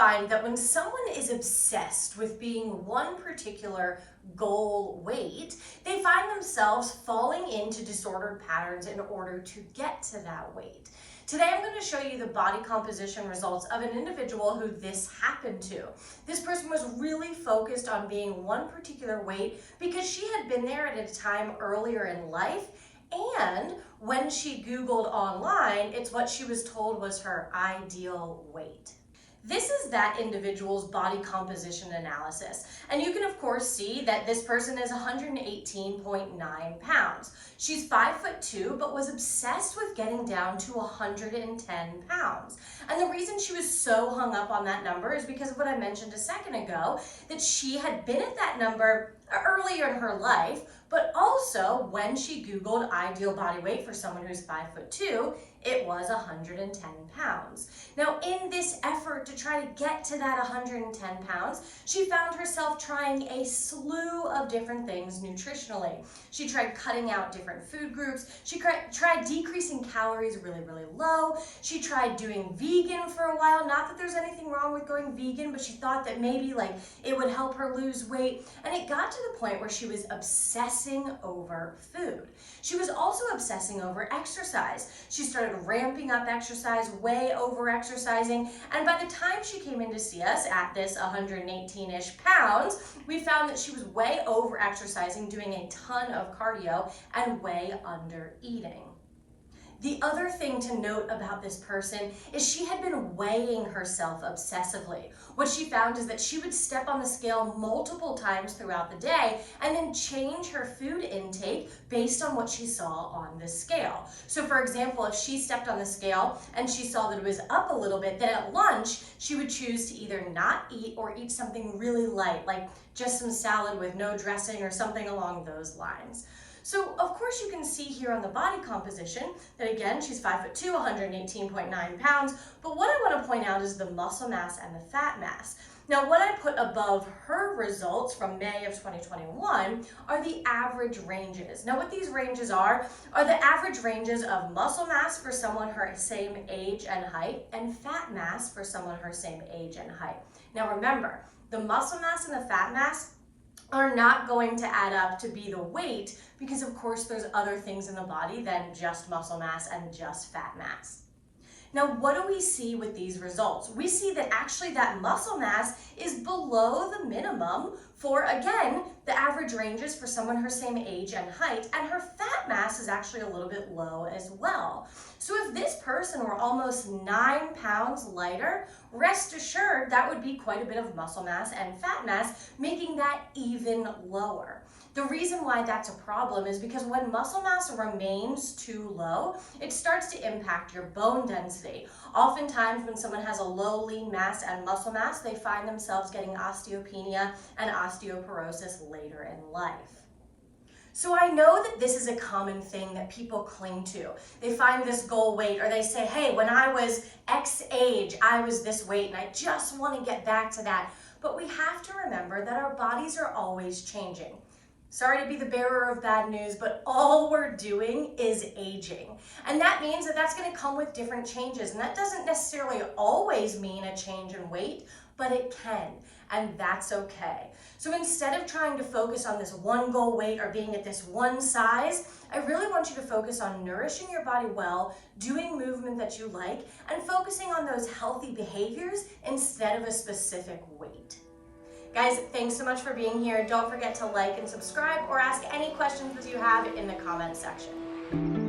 find that when someone is obsessed with being one particular goal weight, they find themselves falling into disordered patterns in order to get to that weight. Today, I'm going to show you the body composition results of an individual who this happened to. This person was really focused on being one particular weight because she had been there at a time earlier in life, and when she Googled online, it's what she was told was her ideal weight. This is that individual's body composition analysis. And you can of course see that this person is 118.9 pounds. She's 5'2", but was obsessed with getting down to 110 pounds. And the reason she was so hung up on that number is because of what I mentioned a second ago, that she had been at that number earlier in her life, but also when she Googled ideal body weight for someone who's 5'2", it was 110 pounds. Now, in this effort to try to get to that 110 pounds, she found herself trying a slew of different things nutritionally. She tried cutting out different food groups. She tried decreasing calories really, really low. She tried doing vegan for a while. Not that there's anything wrong with going vegan, but she thought that maybe it would help her lose weight. And it got to the point where she was obsessing over food. She was also obsessing over exercise. She started ramping up exercise, way over exercising, and by the time she came in to see us at this 118-ish pounds, we found that she was way over exercising, doing a ton of cardio, and way under eating. The other thing to note about this person is she had been weighing herself obsessively. What she found is that she would step on the scale multiple times throughout the day and then change her food intake based on what she saw on the scale. So for example, if she stepped on the scale and she saw that it was up a little bit, then at lunch, she would choose to either not eat or eat something really light, like just some salad with no dressing or something along those lines. So of course you can see here on the body composition that again, she's 5'2", 118.9 pounds, but what I want to point out is the muscle mass and the fat mass. Now what I put above her results from May of 2021 are the average ranges. Now what these ranges are the average ranges of muscle mass for someone her same age and height, and fat mass for someone her same age and height. Now remember, the muscle mass and the fat mass are not going to add up to be the weight because of course there's other things in the body than just muscle mass and just fat mass. Now what do we see with these results? We see that actually that muscle mass is below the minimum for, again, the average ranges for someone her same age and height, and her fat mass is actually a little bit low as well. So if this person were almost 9 pounds lighter, rest assured that would be quite a bit of muscle mass and fat mass, making that even lower. The reason why that's a problem is because when muscle mass remains too low, it starts to impact your bone density. Oftentimes when someone has a low lean mass and muscle mass, they find themselves getting osteopenia and osteoporosis later in life. So I know that this is a common thing that people cling to. They find this goal weight, or they say, hey, when I was X age, I was this weight and I just want to get back to that. But we have to remember that our bodies are always changing. Sorry to be the bearer of bad news, but all we're doing is aging. And that means that that's going to come with different changes. And that doesn't necessarily always mean a change in weight, but it can. And that's okay. So instead of trying to focus on this one goal weight or being at this one size, I really want you to focus on nourishing your body well, doing movement that you like, and focusing on those healthy behaviors instead of a specific weight. Guys, thanks so much for being here. Don't forget to like and subscribe or ask any questions that you have in the comment section.